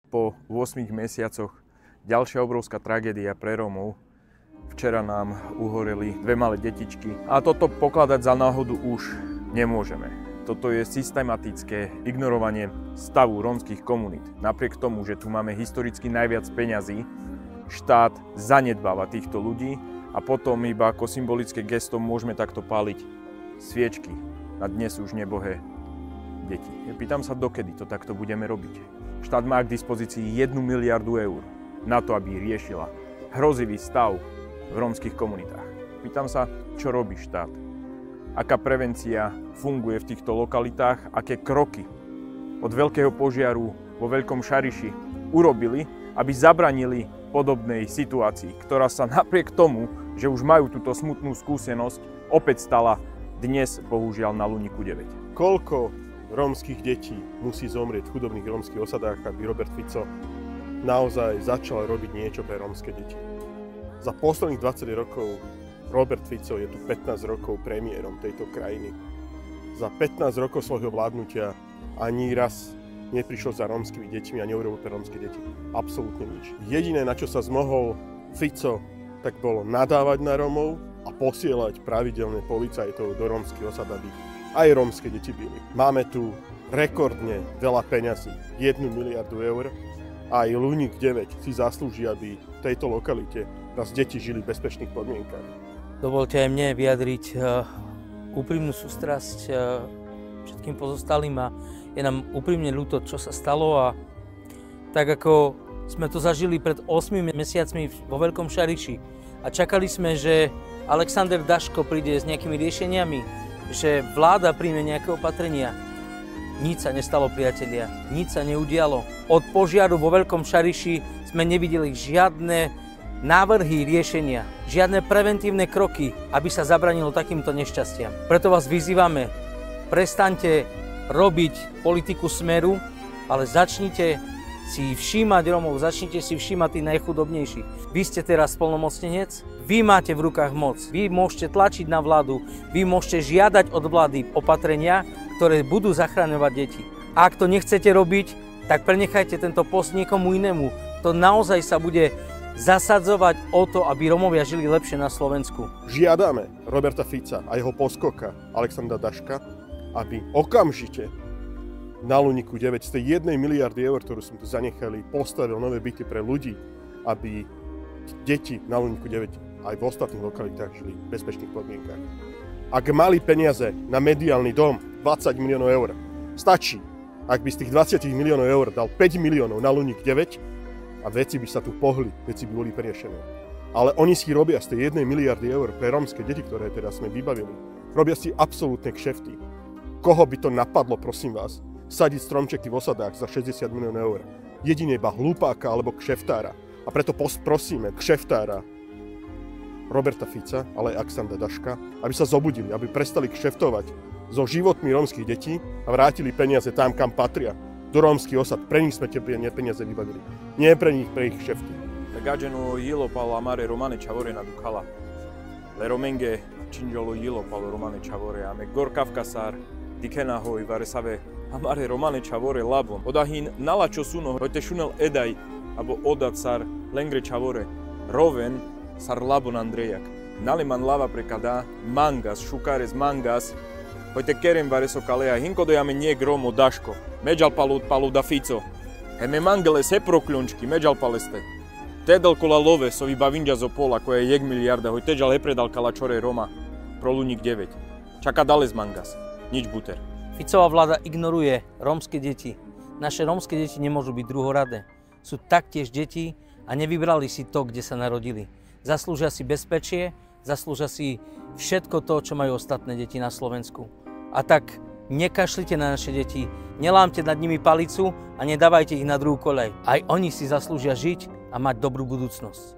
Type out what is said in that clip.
Po 8 mesiacoch ďalšia obrovská tragédia pre Rómov. Včera nám uhoreli dve malé detičky a toto pokladať za náhodu už nemôžeme. Toto je systematické ignorovanie stavu rómskych komunít. Napriek tomu, že tu máme historicky najviac peňazí, štát zanedbáva týchto ľudí a potom iba ako symbolické gesto môžeme takto páliť sviečky na dnes už nebohé deti. Pýtam sa, dokedy to takto budeme robiť. Štát má k dispozícii 1 miliardu eur na to, aby riešila hrozivý stav v rómskych komunitách. Pýtam sa, čo robí štát? Aká prevencia funguje v týchto lokalitách? Aké kroky od veľkého požiaru vo Veľkom Šariši urobili, aby zabranili podobnej situácii, ktorá sa napriek tomu, že už majú túto smutnú skúsenosť, opäť stala dnes, bohužiaľ, na Luníku 9. Koľko rómskych detí musí zomrieť v chudobných rómskych osadách, aby Robert Fico naozaj začal robiť niečo pre rómske deti. Za posledných 20 rokov Robert Fico je tu 15 rokov premiérom tejto krajiny. Za 15 rokov svojho vládnutia ani raz neprišiel za rómskymi deťmi a neurobil pre rómske deti absolútne nič. Jediné, na čo sa zmohol Fico, tak bolo nadávať na Rómov a posielať pravidelne policajtov do rómskych osad, aby aj rómske deti bili. Máme tu rekordne veľa peňazí, 1 miliardu eur, a aj Luník 9 si zaslúži, aby v tejto lokalite nás deti žili v bezpečných podmienkach. Dovolte aj mne vyjadriť úprimnú sústrasť všetkým pozostalým a je nám úprimne ľúto, čo sa stalo, a tak ako sme to zažili pred 8 mesiacmi vo Veľkom Šariši a čakali sme, že Alexander Daško príde s nejakými riešeniami, že vláda príjme nejaké opatrenia. Nič sa nestalo, priatelia, nič sa neudialo. Od požiaru vo Veľkom Šariši sme nevideli žiadne návrhy riešenia, žiadne preventívne kroky, aby sa zabranilo takýmto nešťastiam. Preto vás vyzývame, prestaňte robiť politiku Smeru, ale začnite si všímať Rómov, začnite si všímať tých najchudobnejších. Vy ste teraz splnomocnenec, vy máte v rukách moc, vy môžete tlačiť na vládu, vy môžete žiadať od vlády opatrenia, ktoré budú zachraňovať deti. A ak to nechcete robiť, tak prenechajte tento post niekomu inému. To naozaj sa bude zasadzovať o to, aby Rómovia žili lepšie na Slovensku. Žiadame Roberta Fica a jeho poskoka Alexandra Daška, aby okamžite na Luníku 9 z tej 1 miliardy eur, ktorú sme tu zanechali, postavil nové byty pre ľudí, aby deti na Luníku 9 aj v ostatných lokalitách žili v bezpečných podmienkach. Ak mali peniaze na mediálny dom 20 miliónov eur, stačí, ak by z tých 20 miliónov eur dal 5 miliónov na Luník 9 a veci by sa tu pohli, veci by boli poriešené. Ale oni si robia z tej 1 miliardy eur pre rómske deti, ktoré teraz sme vybavili, robia si absolútne kšefty. Koho by to napadlo, prosím vás, sadiť stromčeky v osadách za 60 miliónov eur? Jedine iba hlupáka alebo kšeftára. A preto prosíme kšeftára Roberta Fica, ale aj Alexandra Daška, aby sa zobudili, aby prestali kšeftovať so životmi rómskych detí a vrátili peniaze tam, kam patria, do rómskych osad. Pre nich sme tie peniaze vybavili. Nie pre nich, pre ich kšefty. Gaggeno ilo palo amare romane ciavore na Dukala. Le romenge cingiolo ilo palo romane ciavore ame gor Kafkasar dikenaho ivaresave amare romane ciavore labon. Odahin nala ciosuno hoite shunel edai abo odat sar lengre ciavore roven sar labon Andrejak. Naliman lava prekada mangas, šukares mangas, hoite kerem vareso kalea, hinko dojame nie gromo Daško, međal palu da Fico, heme mangele se prokljunčki, međal paleste. Tedal kola love so vybavinđa zo pola koja je 1 miliarda, hoj teđal hepredal kala čore Roma pro Luník 9. Čaka dalez mangas, nič buter. Ficová vláda ignoruje rómske deti. Naše rómske deti nemôžu byť druhoradé. Sú taktiež deti a nevybrali si to, kde sa narodili. Zaslúžia si bezpečie, zaslúžia si všetko to, čo majú ostatné deti na Slovensku. A tak nekašlite na naše deti, nelámte nad nimi palicu a nedávajte ich na druhú koľaj. Aj oni si zaslúžia žiť a mať dobrú budúcnosť.